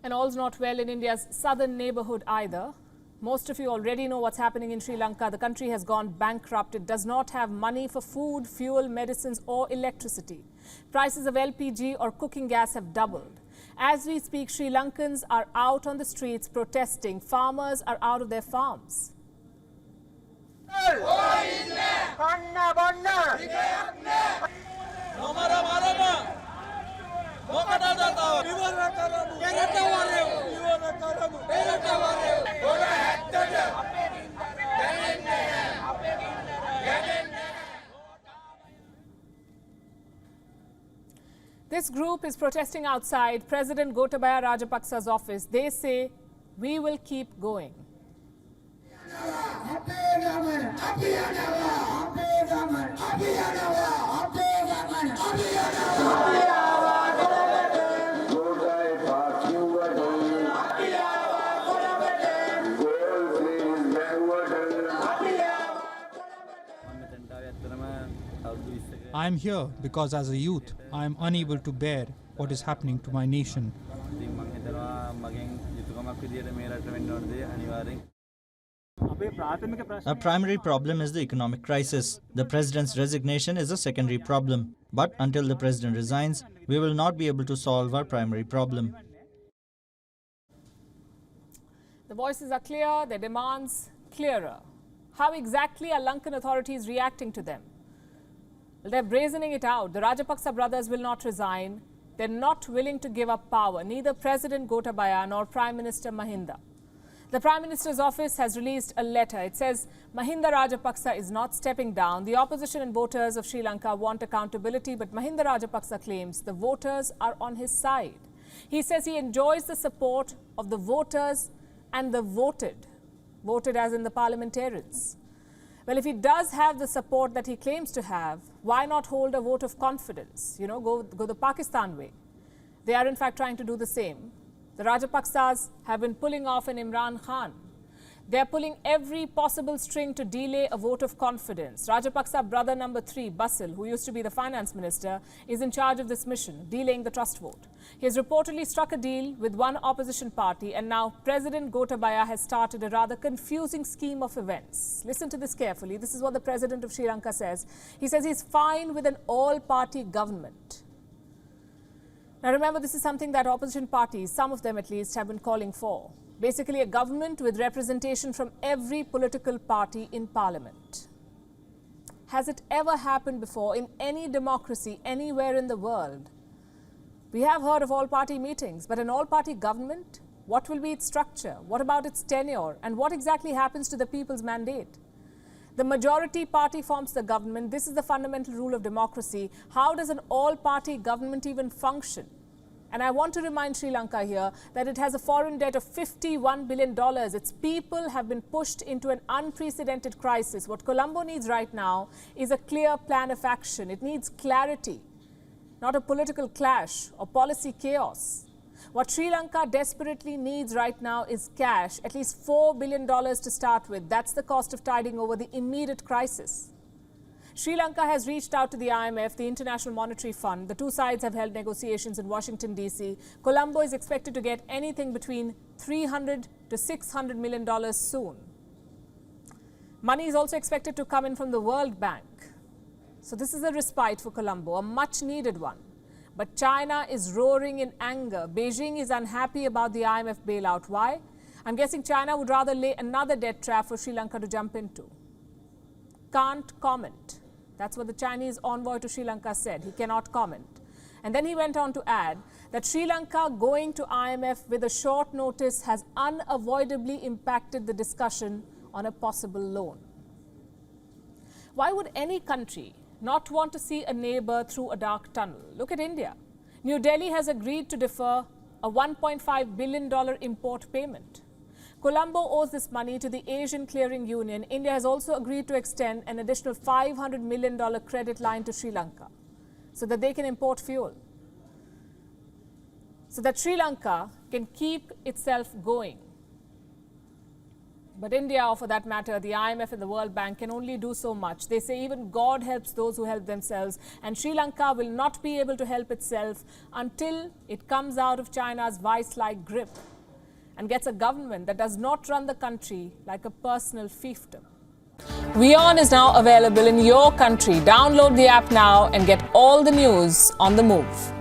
And all's not well in India's southern neighborhood either. Most of you already know what's happening in Sri Lanka. The country has gone bankrupt. It does not have money for food, fuel, medicines or electricity. Prices of LPG or cooking gas have doubled. As we speak, Sri Lankans are out on the streets protesting. Farmers are out of their farms. This group is protesting outside President Gotabaya Rajapaksa's office. They say, we will keep going. I am here because as a youth, I am unable to bear what is happening to my nation. Our primary problem is the economic crisis. The president's resignation is a secondary problem. But until the president resigns, we will not be able to solve our primary problem. The voices are clear, their demands clearer. How exactly are Lankan authorities reacting to them? Well, they're brazening it out. The Rajapaksa brothers will not resign. They're not willing to give up power, neither President Gotabaya nor Prime Minister Mahinda. The Prime Minister's office has released a letter. It says Mahinda Rajapaksa is not stepping down. The opposition and voters of Sri Lanka want accountability, but Mahinda Rajapaksa claims the voters are on his side. He says he enjoys the support of the voters and the voted as in the parliamentarians. Well, if he does have the support that he claims to have, why not hold a vote of confidence? You know, go the Pakistan way. They are in fact trying to do the same. The Rajapaksas have been pulling off an Imran Khan. They are pulling every possible string to delay a vote of confidence. Rajapaksa brother number 3, Basil, who used to be the finance minister, is in charge of this mission, delaying the trust vote. He has reportedly struck a deal with one opposition party, and now President Gotabaya has started a rather confusing scheme of events. Listen to this carefully. This is what the president of Sri Lanka says. He says he's fine with an all-party government. Now remember, this is something that opposition parties, some of them at least, have been calling for. Basically a government with representation from every political party in parliament. Has it ever happened before in any democracy anywhere in the world? We have heard of all-party meetings, but an all-party government? What will be its structure? What about its tenure? And what exactly happens to the people's mandate? The majority party forms the government. This is the fundamental rule of democracy. How does an all-party government even function? And I want to remind Sri Lanka here that it has a foreign debt of $51 billion. Its people have been pushed into an unprecedented crisis. What Colombo needs right now is a clear plan of action. It needs clarity, not a political clash or policy chaos. What Sri Lanka desperately needs right now is cash, at least $4 billion to start with. That's the cost of tiding over the immediate crisis. Sri Lanka has reached out to the IMF, the International Monetary Fund. The two sides have held negotiations in Washington, D.C. Colombo is expected to get anything between $300 to $600 million soon. Money is also expected to come in from the World Bank. So this is a respite for Colombo, a much needed one. But China is roaring in anger. Beijing is unhappy about the IMF bailout. Why? I'm guessing China would rather lay another debt trap for Sri Lanka to jump into. Can't comment. That's what the Chinese envoy to Sri Lanka said. He cannot comment. And then he went on to add that Sri Lanka going to IMF with a short notice has unavoidably impacted the discussion on a possible loan. Why would any country not want to see a neighbor through a dark tunnel? Look at India. New Delhi has agreed to defer a $1.5 billion import payment. Colombo owes this money to the Asian Clearing Union. India has also agreed to extend an additional $500 million credit line to Sri Lanka so that they can import fuel, so that Sri Lanka can keep itself going. But India, or for that matter, the IMF and the World Bank can only do so much. They say even God helps those who help themselves, and Sri Lanka will not be able to help itself until it comes out of China's vice-like grip and gets a government that does not run the country like a personal fiefdom. WION is now available in your country. Download the app now and get all the news on the move.